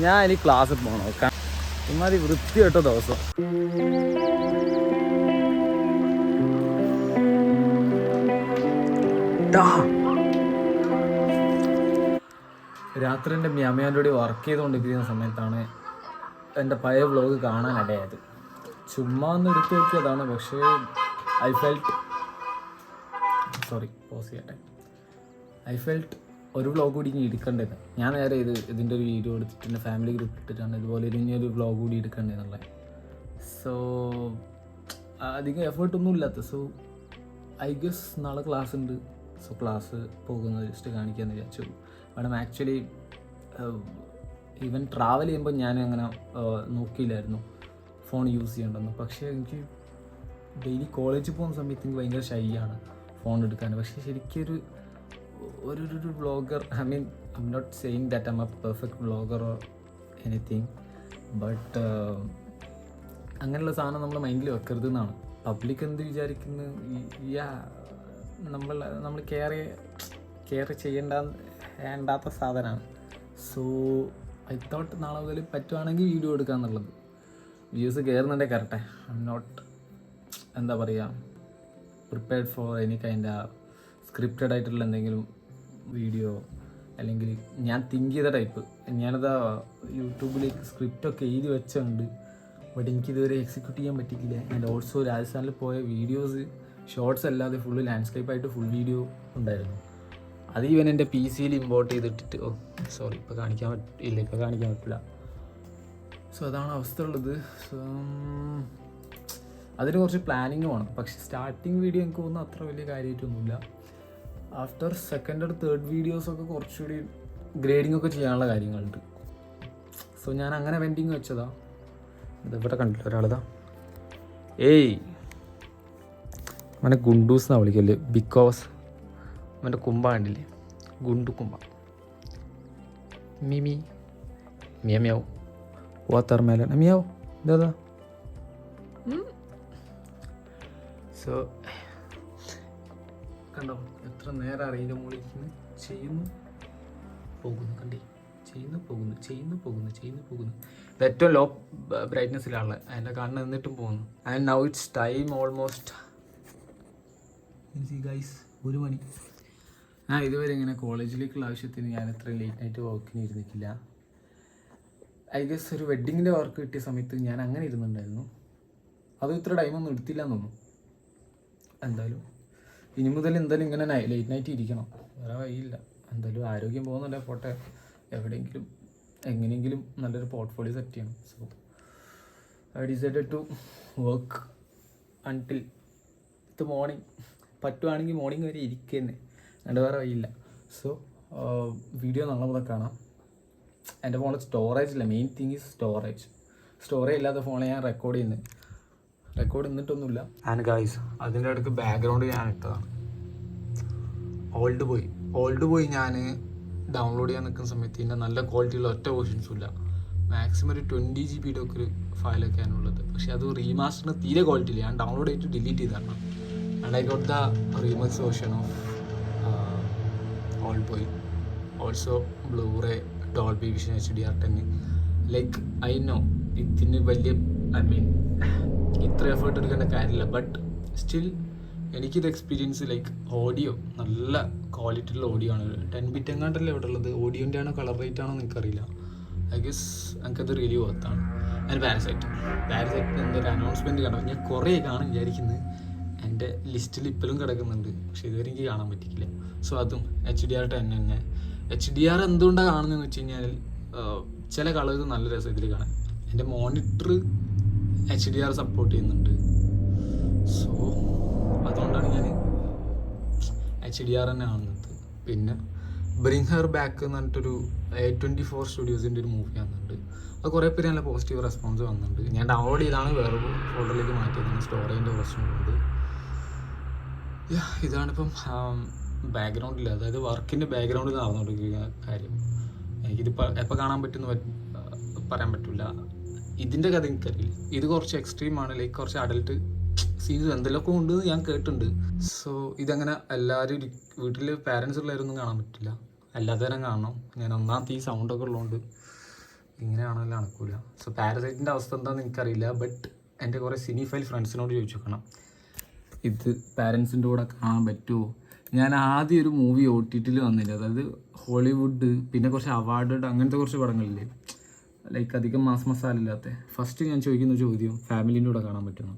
ഞാൻ ഇനി ക്ലാസ്സിൽ പോകണം. ഇമാതിരി വൃത്തികെട്ട ദിവസം. രാത്രി എൻ്റെ മ്യാമയാൻ്റെ കൂടി വർക്ക് ചെയ്തുകൊണ്ടിരിക്കുന്ന സമയത്താണ് എൻ്റെ പഴയ വ്ലോഗ് കാണാനിടയായത്. ചുമ്മാ ഒന്ന് എടുത്തു നോക്കിയതാണ്. പക്ഷേ ഐ ഫെൽറ്റ് ഒരു വ്ലോഗ് കൂടി ഇനി എടുക്കേണ്ടത്. ഞാൻ നേരെ ഇതിൻ്റെ ഒരു വീഡിയോ എടുത്തിട്ട് എൻ്റെ ഫാമിലി ഗ്രൂപ്പ് ഇട്ടിട്ടാണ് ഇതുപോലെ ഇനിയൊരു വ്ലോഗ് കൂടി എടുക്കേണ്ടതെന്നുള്ളത്. സോ അധികം എഫേർട്ടൊന്നും ഇല്ലാത്ത. സോ ഐ ഗസ് നാളെ ക്ലാസ് ഉണ്ട്. സോ ക്ലാസ് പോകുന്നത് ജസ്റ്റ് കാണിക്കാമെന്ന് വിചാരിച്ചു. മാഡം ആക്ച്വലി ഈവൻ ട്രാവൽ ചെയ്യുമ്പോൾ ഞാൻ അങ്ങനെ നോക്കിയില്ലായിരുന്നു ഫോൺ യൂസ് ചെയ്യേണ്ടെന്ന്. പക്ഷേ എനിക്ക് ഡെയിലി കോളേജിൽ പോകുന്ന സമയത്ത് എനിക്ക് ഭയങ്കര ഷൈ ആണ് ഫോൺ എടുക്കാൻ. പക്ഷേ ശരിക്കൊരു ഒരു vlogger, I mean I'm not saying that I'm a perfect vlogger or anything, but അങ്ങനെയുള്ള സാധനം നമ്മൾ മൈൻഡിൽ വെക്കരുത് എന്നാണ്. പബ്ലിക് എന്ത് വിചാരിക്കുന്നു, നമ്മൾ കെയർ വേണ്ടാത്ത സാധനമാണ്. സോ ഐ തോട്ട് നാളെ മുതൽ പറ്റുവാണെങ്കിൽ വീഡിയോ എടുക്കുക എന്നുള്ളത്. വ്യൂസ് കയറുന്നുണ്ടേ കയറട്ടെ. ഐ എം നോട്ട് എന്താ പറയുക prepared for any kind scripted ആയിട്ടുള്ള എന്തെങ്കിലും വീഡിയോ, അല്ലെങ്കിൽ ഞാൻ തിങ്ക് ചെയ്ത ടൈപ്പ്. ഞാനത് യൂട്യൂബിലേക്ക് സ്ക്രിപ്റ്റൊക്കെ എഴുതി വെച്ചുണ്ട്. ബട്ട് എനിക്കിതുവരെ എക്സിക്യൂട്ട് ചെയ്യാൻ പറ്റിയില്ല. ആൻഡ് ഓൾസോ രാജസ്ഥാനിൽ പോയ വീഡിയോസ് ഷോർട്സ് അല്ലാതെ ഫുള്ള് ലാൻഡ്സ്കേപ്പായിട്ട് ഫുൾ വീഡിയോ ഉണ്ടായിരുന്നു. അത് ഈവൻ എൻ്റെ PC-യിൽ ഇമ്പോർട്ട് ചെയ്തിട്ടിട്ട് ഇപ്പോൾ കാണിക്കാൻ പറ്റില്ല. സോ അതാണ് അവസ്ഥ ഉള്ളത്. സോ അതിന് കുറച്ച് പ്ലാനിങ് വേണം. പക്ഷേ സ്റ്റാർട്ടിങ് വീഡിയോ എനിക്ക് തോന്നുന്നു അത്ര വലിയ കാര്യമായിട്ടൊന്നുമില്ല. ആഫ്റ്റർ സെക്കൻഡ് ഓർ തേർഡ് വീഡിയോസൊക്കെ കുറച്ചുകൂടി ഗ്രേഡിംഗ് ഒക്കെ ചെയ്യാനുള്ള കാര്യങ്ങളുണ്ട്. സോ ഞാൻ അങ്ങനെ വെൻഡിങ് വെച്ചതാ. ഇതിവിടെ കണ്ടില്ല ഒരാളിതാ. അവനെ ഗുണ്ടൂസ് എന്നാണ് വിളിക്കല്. ബിക്കോസ് അവൻ്റെ കുമ്പ കണ്ടില്ലേ, ഗുണ്ടു കുമ്പ. മിമി മിയമ്യാവും വാത്തർമേല മിയാവും ഇതാ. സോ കണ്ടോ എത്ര നേരം അറിയില്ല മുകളിൽ ചെയ്യുന്നു പോകുന്നു. കണ്ടേ ചെയ്യുന്നു പോകുന്നു. ഇത് ഏറ്റവും ലോ ബ്രൈറ്റ്നെസ്സിലാണുള്ളത്. അതിൻ്റെ കണ്ണ് നിന്നിട്ടും പോകുന്നു. And now it's time almost guys 1 മണി. ഇതുവരെ ഇങ്ങനെ കോളേജിലേക്കുള്ള ആവശ്യത്തിന് ഞാൻ ഇത്രയും ലേറ്റ് നൈറ്റ് വർക്കിന് ഇരുന്നിട്ടില്ല. ഐ ഗസ് ഒരു വെഡ്ഡിങ്ങിൻ്റെ വർക്ക് കിട്ടിയ സമയത്ത് ഞാൻ അങ്ങനെ ഇരുന്നുണ്ടായിരുന്നു. അതും ഇത്ര ടൈമൊന്നും എടുത്തില്ല എന്ന് തോന്നുന്നു. എന്തായാലും ഇനി മുതൽ എന്തായാലും ഇങ്ങനെ ലേറ്റ് നൈറ്റ് ഇരിക്കണം, വേറെ വഴിയില്ല. എന്തായാലും ആരോഗ്യം പോകുന്നുണ്ടെ പോട്ടെ, എവിടെയെങ്കിലും എങ്ങനെയെങ്കിലും നല്ലൊരു പോർട്ട്ഫോളിയോ സെറ്റ് ചെയ്യണം. So I decided to work until ഇത് മോർണിംഗ്. പറ്റുവാണെങ്കിൽ മോർണിംഗ് വരെ ഇരിക്കുക തന്നെ, അതുകൊണ്ട് വേറെ വഴിയില്ല. സോ വീഡിയോ നാളെ മുതൽ കാണാം. എൻ്റെ ഫോണിൽ സ്റ്റോറേജ് ഇല്ല. മെയിൻ തിങ് ഈസ് സ്റ്റോറേജ് ഇല്ലാത്ത ഫോണിൽ ഞാൻ റെക്കോർഡ് ചെയ്യുന്നിട്ടൊന്നുമില്ല. ആൻഡ് ഗൈസ് അതിൻ്റെ അടുക്ക് ബാക്ക്ഗ്രൗണ്ട് ഞാൻ ഇട്ടതാണ്. ഓൾഡ് ബോയ് ഞാൻ ഡൗൺലോഡ് ചെയ്യാൻ നിൽക്കുന്ന സമയത്ത് ഇതിൻ്റെ നല്ല ക്വാളിറ്റിയുള്ള ഒറ്റ വേർഷൻസും ഇല്ല. മാക്സിമം ഒരു 20 GB ഒക്കെ ഒരു ഫയലൊക്കെയാണ് ഉള്ളത്. പക്ഷേ അത് റീമാസ്റ്ററിന് തീരെ ക്വാളിറ്റി ഇല്ല. ഞാൻ ഡൗൺലോഡ് ചെയ്തിട്ട് ഡിലീറ്റ് ചെയ്താണ്. And I got the remix version of old boy. Also blue ray, Dolby vision, HDR10. Like I know ഇതിന് വലിയ ഇത്ര എഫേർട്ട് എടുക്കേണ്ട കാര്യമില്ല. ബട്ട് സ്റ്റിൽ എനിക്കിത് എക്സ്പീരിയൻസ് ലൈക്ക് ഓഡിയോ നല്ല ക്വാളിറ്റിയുള്ള ഓഡിയോ ആണ്. 10 bit എങ്ങാണ്ടല്ലേ ഇവിടെ ഉള്ളത്. ഓഡിയോൻ്റെ ആണോ കളർ റേറ്റ് ആണോ എനിക്കറിയില്ല. ഐ ഗസ് എനിക്കത് റിയലി വർത്താണ്. അതിന് പാരസൈറ്റ് എന്തൊരു അനൗൺസ്മെൻറ്റ് കണ്ടോ. ഞാൻ കുറേ കാണാൻ വിചാരിക്കുന്നത്. എൻ്റെ ലിസ്റ്റിൽ ഇപ്പോഴും കിടക്കുന്നുണ്ട്, പക്ഷേ ഇതുവരെ എനിക്ക് കാണാൻ പറ്റിയില്ല. സോ അതും HDR10 തന്നെ. HDR എന്തുകൊണ്ടാണ് കാണുന്നതെന്ന് വെച്ച് കഴിഞ്ഞാൽ ചില കളേഴ്സ് നല്ല രസം ഇതിൽ കാണാൻ. എൻ്റെ മോണിറ്റർ HDR സപ്പോർട്ട് ചെയ്യുന്നുണ്ട്. സോ അതുകൊണ്ടാണ് ഞാൻ HDR തന്നെ കാണുന്നത്. പിന്നെ ബ്രിങ് ഹെർ ബാക്ക് എന്ന് പറഞ്ഞിട്ടൊരു A24 സ്റ്റുഡിയോസിൻ്റെ ഒരു മൂവി വന്നിട്ടുണ്ട്. അത് കുറേ പേര് നല്ല പോസിറ്റീവ് റെസ്പോൺസ് വന്നിട്ടുണ്ട്. ഞാൻ ഡൗൺലോഡ് ചെയ്താണ് വേറെ ഫോൾഡറിലേക്ക് മാറ്റിയതാണ്. സ്റ്റോറേജിൻ്റെ പ്രശ്നമുണ്ട്. ഇതാണിപ്പം ബാക്ക്ഗ്രൗണ്ടിൽ, അതായത് വർക്കിൻ്റെ ബാക്ക്ഗ്രൗണ്ടിൽ നടന്നുകൊണ്ടിരിക്കുന്ന കാര്യം. എനിക്കിതിപ്പോൾ എപ്പോൾ കാണാൻ പറ്റുമെന്ന് പറയാൻ പറ്റില്ല. ഇതിൻ്റെ കഥ എനിക്കറിയില്ല. ഇത് കുറച്ച് എക്സ്ട്രീമാണ്, ലൈക്ക് കുറച്ച് അഡൽട്ട് സീൻസ് എന്തെങ്കിലുമൊക്കെ ഉണ്ടെന്ന് ഞാൻ കേട്ടിട്ടുണ്ട്. സോ ഇതങ്ങനെ എല്ലാവരും വീട്ടിൽ പാരൻസ് ഉള്ളവരൊന്നും കാണാൻ പറ്റില്ല, എല്ലാത്തരം കാണണം. ഞാൻ ഒന്നാമത്തെ ഈ സൗണ്ടൊക്കെ ഉള്ളതുകൊണ്ട് ഇങ്ങനെ കാണാൻ നടക്കൂല. സോ പാരസൈറ്റിൻ്റെ അവസ്ഥ എന്താണെന്ന് എനിക്കറിയില്ല. ബട്ട് എൻ്റെ കുറേ സിനിഫൈൽ ഫ്രണ്ട്സിനോട് ചോദിച്ചു നോക്കണം ഇത് പാരൻസിൻ്റെ കൂടെ കാണാൻ പറ്റുമോ. ഞാൻ ആദ്യം ഒരു മൂവി OTT വന്നില്ല, അതായത് ഹോളിവുഡ്, പിന്നെ കുറച്ച് അവാർഡ് അങ്ങനത്തെ കുറച്ച് പടങ്ങളില്ലേ, ലൈക്ക് അധികം മാസ് മസാല ഇല്ലാത്ത. ഫസ്റ്റ് ഞാൻ ചോദിക്കുന്ന ചോദ്യം ഫാമിലീൻ്റെ കൂടെ കാണാൻ പറ്റുമോ.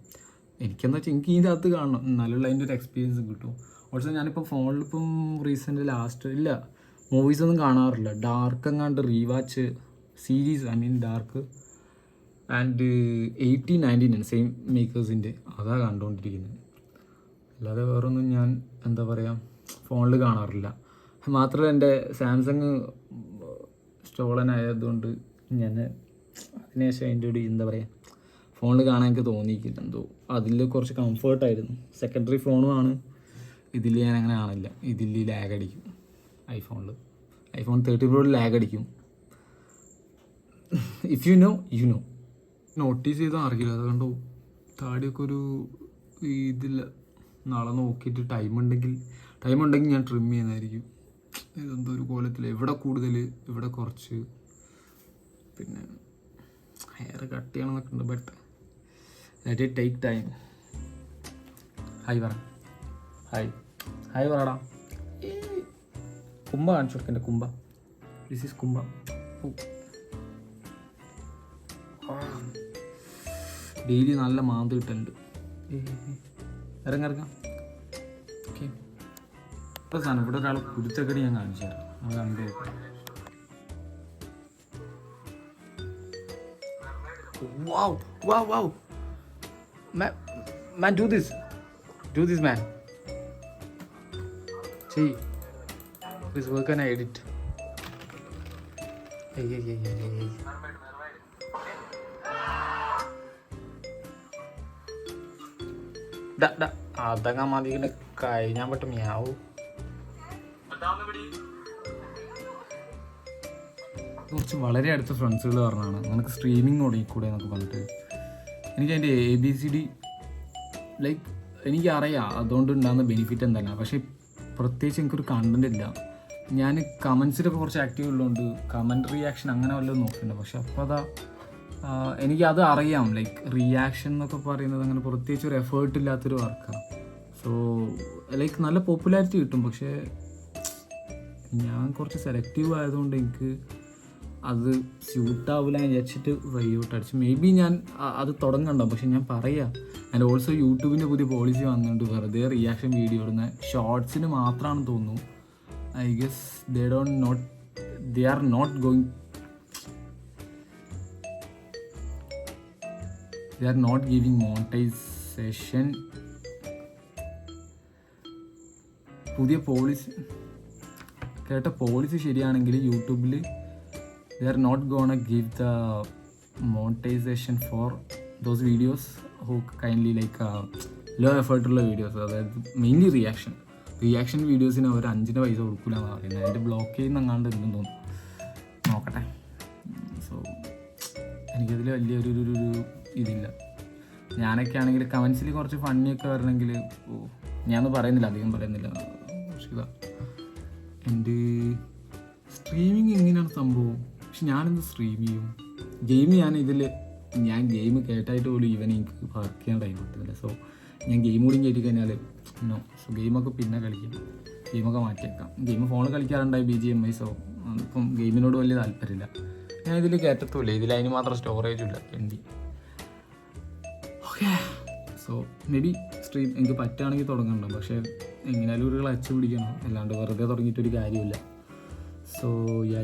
എനിക്കെന്താ വെച്ചാൽ എനിക്ക് ഇതിൻ്റെ അകത്ത് കാണണം, നല്ല അതിൻ്റെ ഒരു എക്സ്പീരിയൻസ് കിട്ടും. ഓൾസോ ഞാനിപ്പം ഫോണിലിപ്പം റീസെൻ്റ് ലാസ്റ്റ് ഇല്ല മൂവീസ് ഒന്നും കാണാറില്ല. ഡാർക്ക് എങ്ങാണ്ട് rewatch series, I mean dark and 1899 same മേക്കേഴ്സിൻ്റെ അതാണ് കണ്ടുകൊണ്ടിരിക്കുന്നത്. അല്ലാതെ വേറൊന്നും ഞാൻ എന്താ പറയുക ഫോണിൽ കാണാറില്ല. മാത്രമല്ല എൻ്റെ സാംസങ് സ്റ്റോളൻ ആയതുകൊണ്ട് ഞാൻ അതിനുശേഷം അതിൻ്റെ ഒരു എന്താ പറയുക ഫോണിൽ കാണാൻ എനിക്ക് തോന്നിയിട്ടില്ല. എന്തോ അതിൽ കുറച്ച് കംഫേർട്ടായിരുന്നു. സെക്കൻഡറി ഫോണുമാണ്. ഇതിൽ ഞാൻ അങ്ങനെ കാണില്ല. ഇതിൽ ലാഗ് അടിക്കും. ഐഫോൺ 13 Pro ലാഗ് അടിക്കും. If you know you know. Notice ചെയ്താൽ അറിയില്ല. അതുകൊണ്ട് താടിയൊക്കെ ഒരു ഇതില്ല. നാളെ നോക്കിയിട്ട് ടൈം ഉണ്ടെങ്കിൽ ഞാൻ ട്രിം ചെയ്യുന്നതായിരിക്കും. ഇതെന്തോ ഒരു കോലത്തിൽ എവിടെ കൂടുതൽ ഇവിടെ കുറച്ച്, പിന്നെ ഹെയർ കട്ട് ചെയ്യണമെന്നൊക്കെ ഉണ്ട്. But that it take time. Hi പറ, ഹായ് പറടാ. കുമ്പ കാണിച്ചു കൊടുക്കണ്ട. കുമ്പ, ദിസ് ഈസ് കുമ്പ. ഡെയിലി നല്ല മാന്ത് കിട്ടുന്നുണ്ട്. ഇറങ്ങാം. ഓക്കെ, ഇപ്പോൾ സാധനം ഇവിടെ ഒരാൾ കുരുത്തക്കടി ഞാൻ കാണിച്ചു തരാം. അത് കണ്ടു. Wow. Man, do this man. See, this work and I edit. Hey. Da. അതങ്ങ മതി. കഴിഞ്ഞാൽ പറ്റും. മ്യാവൂ. കുറച്ച് വളരെ അടുത്ത ഫ്രണ്ട്സുകൾ പറഞ്ഞാണ് നമുക്ക് സ്ട്രീമിങ് തുടങ്ങിക്കൂടെ എന്നൊക്കെ പറഞ്ഞിട്ട്. എനിക്ക് അതിൻ്റെ ABCD ലൈക്ക് എനിക്കറിയാം അതുകൊണ്ട് ഉണ്ടാകുന്ന ബെനിഫിറ്റ് എന്താണ്. പക്ഷേ പ്രത്യേകിച്ച് എനിക്കൊരു കണ്ടൻറ് ഇല്ല. ഞാൻ കമൻസിലൊക്കെ കുറച്ച് ആക്റ്റീവ് ഉള്ളതുകൊണ്ട് കമൻറ്റ് റിയാക്ഷൻ അങ്ങനെ വല്ലതും നോക്കുന്നുണ്ട്. പക്ഷെ അപ്പോൾ അതാ എനിക്കത് അറിയാം. ലൈക്ക് റിയാക്ഷൻ എന്നൊക്കെ പറയുന്നത് അങ്ങനെ പ്രത്യേകിച്ച് ഒരു എഫേർട്ട് ഇല്ലാത്തൊരു വർക്കാണ്. സോ ലൈക്ക് നല്ല പോപ്പുലാരിറ്റി കിട്ടും. പക്ഷേ ഞാൻ കുറച്ച് സെലക്റ്റീവ് ആയതുകൊണ്ട് എനിക്ക് അത് സ്യൂട്ടാവില്ല എന്ന് വിചാരിച്ചിട്ട് വൈഔട്ട് അടിച്ചു. മേ ബി ഞാൻ അത് തുടങ്ങണ്ടാവും. പക്ഷെ ഞാൻ പറയാം, ആൻഡ് ഓൾസോ യൂട്യൂബിൻ്റെ പുതിയ പോളിസി വന്നിട്ടുണ്ട്. വെറുതെ റിയാക്ഷൻ വീഡിയോ ഇടുന്ന ഷോർട്സിന് മാത്രമാണെന്ന് തോന്നുന്നു. I guess they are not giving monetization. പുതിയ പോളിസി കേട്ട പോളിസി ശരിയാണെങ്കിൽ യൂട്യൂബിൽ they are not gonna give the monetization for those videos who kindly like low effort ഉള്ള വീഡിയോസ്. അതായത് മെയിൻലി റിയാക്ഷൻ വീഡിയോസിന് അവർ 5 പൈസ കൊടുക്കില്ല എന്ന് പറയുന്നത്. അതിൻ്റെ ബ്ലോക്ക് ചെയ്യുന്ന അങ്ങാണ്ട് എന്തെന്ന് തോന്നുന്നു. നോക്കട്ടെ. സോ എനിക്കതിൽ വലിയൊരു ഇതില്ല. ഞാനൊക്കെ ആണെങ്കിൽ കമൻസിൽ കുറച്ച് ഫണ്ണിയൊക്കെ വരണമെങ്കിൽ ഞാനൊന്നും പറയുന്നില്ല, അധികം പറയുന്നില്ല. പക്ഷേ ഇതാ എൻ്റെ സ്ട്രീമിങ് എങ്ങനെയാണ് സംഭവം. പക്ഷെ ഞാനെന്ത് സ്ട്രീം ചെയ്യും? ഗെയിം ഞാൻ ഗെയിം കേട്ടായിട്ട് പോലും എനിക്ക് വർക്ക് ചെയ്യാൻ ടൈം കിട്ടുന്നില്ല. സോ ഞാൻ ഗെയിം കൂടി കയറ്റി കഴിഞ്ഞാൽ സോ ഗെയിമൊക്കെ പിന്നെ കളിക്കും. ഗെയിമൊക്കെ മാറ്റിയേക്കാം. ഗെയിം ഫോണിൽ കളിക്കാറുണ്ടായി BGMI. സോ ഇപ്പം ഗെയിമിനോട് വലിയ താല്പര്യമില്ല. ഞാൻ ഇതിൽ കയറ്റത്തുമില്ല. അതിന് മാത്രം സ്റ്റോറേജും ഇല്ല എൻ്റെ. Okay, so may be stream എനിക്ക് പറ്റുകയാണെങ്കിൽ തുടങ്ങണ്ട. പക്ഷേ എങ്ങനെയാലും ഒരു ക്ലച്ച് പിടിക്കണം. അല്ലാണ്ട് വെറുതെ തുടങ്ങിയിട്ടൊരു കാര്യമില്ല. സോ യാ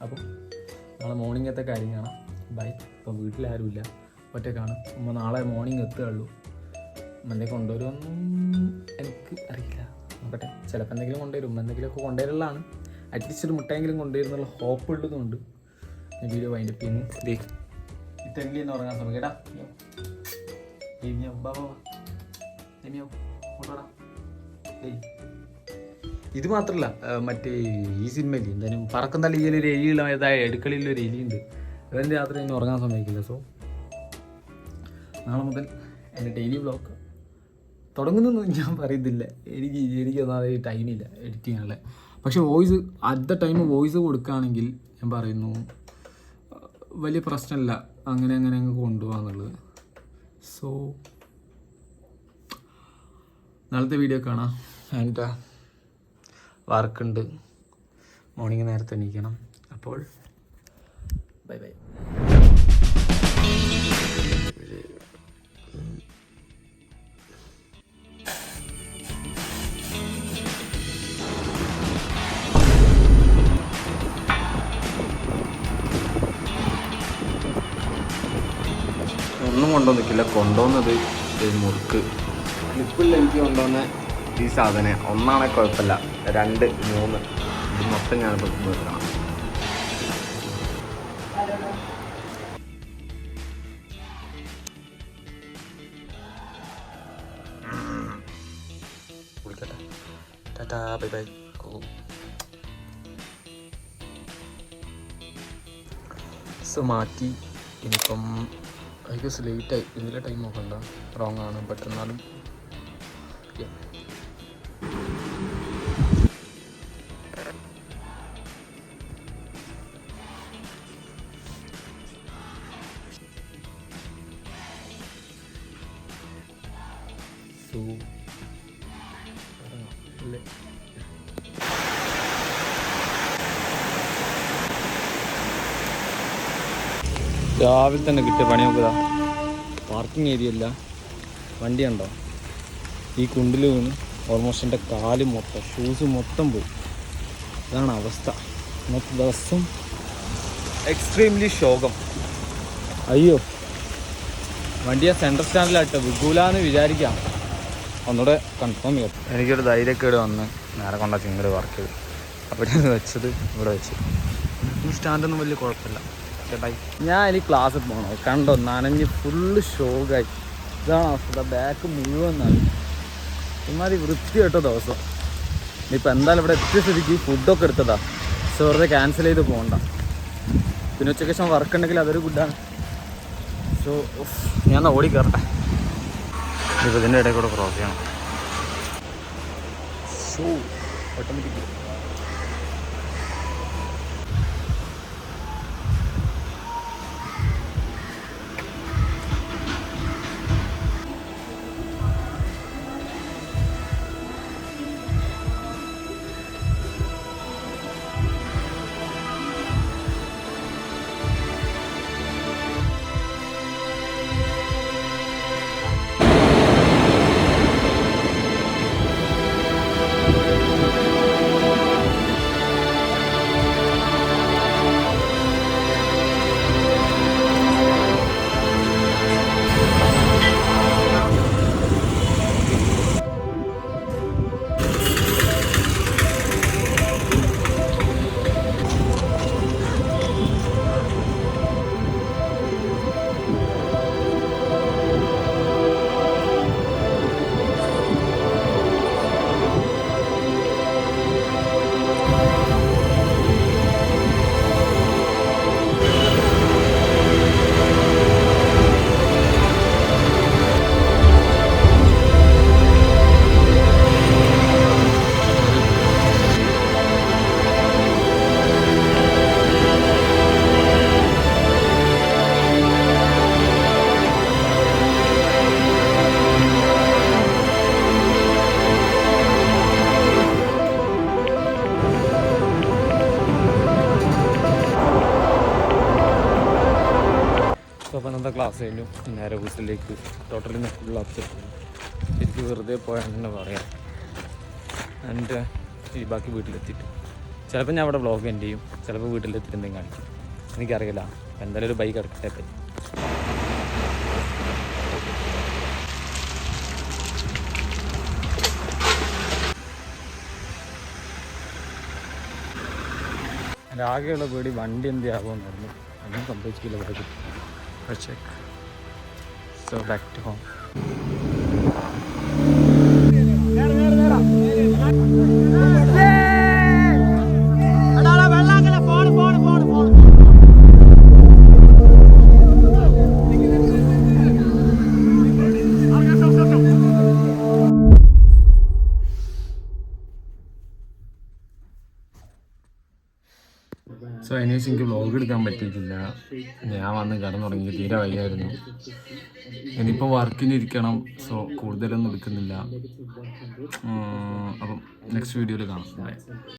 അപ്പോൾ നാളെ മോർണിംഗത്തെ കാര്യം കാണാം. ബൈ. ഇപ്പം വീട്ടിലാരുമില്ല, ഒറ്റക്കാണ്. നമ്മൾ നാളെ മോർണിംഗ് എത്തുകയുള്ളൂ. ഉമ്മനെ കൊണ്ടുവരുമെന്നും എനിക്ക് അറിയില്ല. നോക്കട്ടെ, ചിലപ്പോൾ എന്തെങ്കിലും കൊണ്ടുവരും. എന്തെങ്കിലുമൊക്കെ കൊണ്ടുവരുള്ളതാണ്. അറ്റ്ലീസ്റ്റ് ഒരു മുട്ടയെങ്കിലും കൊണ്ടുവരുന്നുള്ള ഹോപ്പ് ഉള്ളതുകൊണ്ട് വീഡിയോ വൈൻഡപ്പ് ചെയ്യുന്നു. ഇതെങ്കിലും തന്നെ ഉറങ്ങാൻ ശ്രമിക്കട്ടാ. ഇത് മാത്രമല്ല, മറ്റേ ഈ സിനിമയിൽ എന്തായാലും പറക്കുന്ന ലീലൊരു എലിയുള്ളതായ എടുക്കളിയിലൊരു എലിയുണ്ട്. അതിൻ്റെ രാത്രി ഇനി ഉറങ്ങാൻ സമ്മതിക്കില്ല. സോ നാളെ മുതൽ എൻ്റെ ഡെയിലി വ്ളോഗ് തുടങ്ങുന്നൊന്നും ഞാൻ പറയുന്നില്ല. എനിക്കൊന്നും ടൈമില്ല എഡിറ്റ് ചെയ്യാനുള്ള. പക്ഷേ voice at the time voice കൊടുക്കുകയാണെങ്കിൽ ഞാൻ പറയുന്നു വലിയ പ്രശ്നമില്ല, അങ്ങനെ അങ്ങ് കൊണ്ടുപോകാന്നുള്ളത്. സോ നാളത്തെ വീഡിയോ കാണാം. എൻ്റെ വർക്കുണ്ട്, മോർണിംഗ് നേരത്തെ എണീക്കണം. അപ്പോൾ ബൈ ബൈ. ഒന്നും കൊണ്ടുവന്നിട്ടില്ല, കൊണ്ടുവന്നത് മുറുക്ക് ക്ലിപ്പില്ല. എനിക്ക് കൊണ്ടുവന്ന ഈ സാധനം ഒന്നാണെങ്കിൽ കുഴപ്പമില്ല, 2, 3 ഇത് മൊത്തം ഞാനിപ്പോൾ തീർക്കണം. വിളിക്കട്ടെ, ടാറ്റാ ബൈ ബൈ. സോ മാറ്റി ഇനിയിപ്പം ഐ ഗസ് ലേറ്റായി. ഇതിലെ ടൈം നോക്കണ്ട, റോങ് ആണ്. ബട്ട് എന്നാലും രാവിലെ തന്നെ കിട്ടിയ പണി നോക്കുക. പാർക്കിംഗ് ഏരിയ അല്ല, വണ്ടി ഉണ്ടോ ഈ കുണ്ടിൽ വീണ് ഓൾമോസ്റ്റ് എൻ്റെ കാല് മൊത്തം, ഷൂസ് മൊത്തം പോയി. അതാണ് അവസ്ഥ. ഇന്നത്തെ ദിവസം എക്സ്ട്രീംലി ശോകം. അയ്യോ, വണ്ടിയെ സെൻട്രൽ സ്റ്റാൻഡിലാട്ടോ, വിഗൂലാന്ന് വിചാരിക്കാം. ഒന്നുകൂടെ കൺഫേം ചെയ്യാം. എനിക്കൊരു ധൈര്യമൊക്കെ വന്ന് നേരെ കൊണ്ടാ ചിങ്ങട് വർക്ക് ചെയ്ത്. അപ്പോൾ ഞാൻ വെച്ചത് ഇവിടെ വെച്ച്. ഈ സ്റ്റാൻഡൊന്നും വലിയ കുഴപ്പമില്ല. ചേട്ടായി ഞാൻ ഇനി ക്ലാസ്സിൽ പോകണോ? കണ്ടോ, നനഞ്ഞ് ഫുള്ള് ഷോക്കായി. ഇതാണ് അവസ്ഥ. ബാക്ക് മുഴുവൻ നനഞ്ഞു. ഇമാതിരി വൃത്തിയായിട്ടോ ദിവസം. ഇനിയിപ്പോൾ എന്തായാലും ഇവിടെ എത്തിയ സ്ഥിതിക്ക് ഫുഡൊക്കെ എടുത്തതാ. സോ വെറുതെ ക്യാൻസൽ ചെയ്ത് പോകണ്ട. പിന്നെ ഉച്ചയ്ക്ക് ശേഷം വർക്ക് ഉണ്ടെങ്കിൽ അതൊരു ഗുഡാണ്. സോ ഞാൻ ഓടി കയറട്ടെ. ഇപ്പോൾ ഇതിൻ്റെ ഇടയിൽ കൂടെ ക്രോസ് ചെയ്യണം. സോ ഓട്ടോമാറ്റിക്കലി ക്ലാസ് കഴിഞ്ഞു. നേരെ വീട്ടിലേക്ക് ടോട്ടലി ഫുൾ അപ്സെറ്റ്. ശരിക്കും വെറുതെ പോയാൽ തന്നെ പറയാം. എൻ്റെ ഈ ബാക്കി വീട്ടിലെത്തിയിട്ട് ചിലപ്പോൾ ഞാൻ അവിടെ വ്ളോഗ് എൻഡ് ചെയ്യും, ചിലപ്പോൾ വീട്ടിലെത്തിയിട്ട് എന്തെങ്കിലും കാണിക്കും, എനിക്കറിയില്ല. എന്തായാലും ഒരു ബൈക്ക് എടുക്കട്ടെ പറ്റി. എൻ്റെ ആകെയുള്ള പേടി വണ്ടി എന്ത് ആകുമെന്നായിരുന്നു. ഒന്നും സംഭവിച്ചില്ല. ഇവിടെ check. So back to home. So anyways guys എനിക്ക് വ്ളോഗ് എടുക്കാൻ പറ്റിയിട്ടില്ല. ഞാൻ വന്ന് കിടന്നുറങ്ങി, തീരെ വയ്യായിരുന്നു. ഇനിയിപ്പോൾ വർക്കിന് ഇരിക്കണം, സോ കൂടുതലൊന്നും എടുക്കുന്നില്ല. അപ്പം നെക്സ്റ്റ് വീഡിയോയിൽ കാണാം. ബൈ.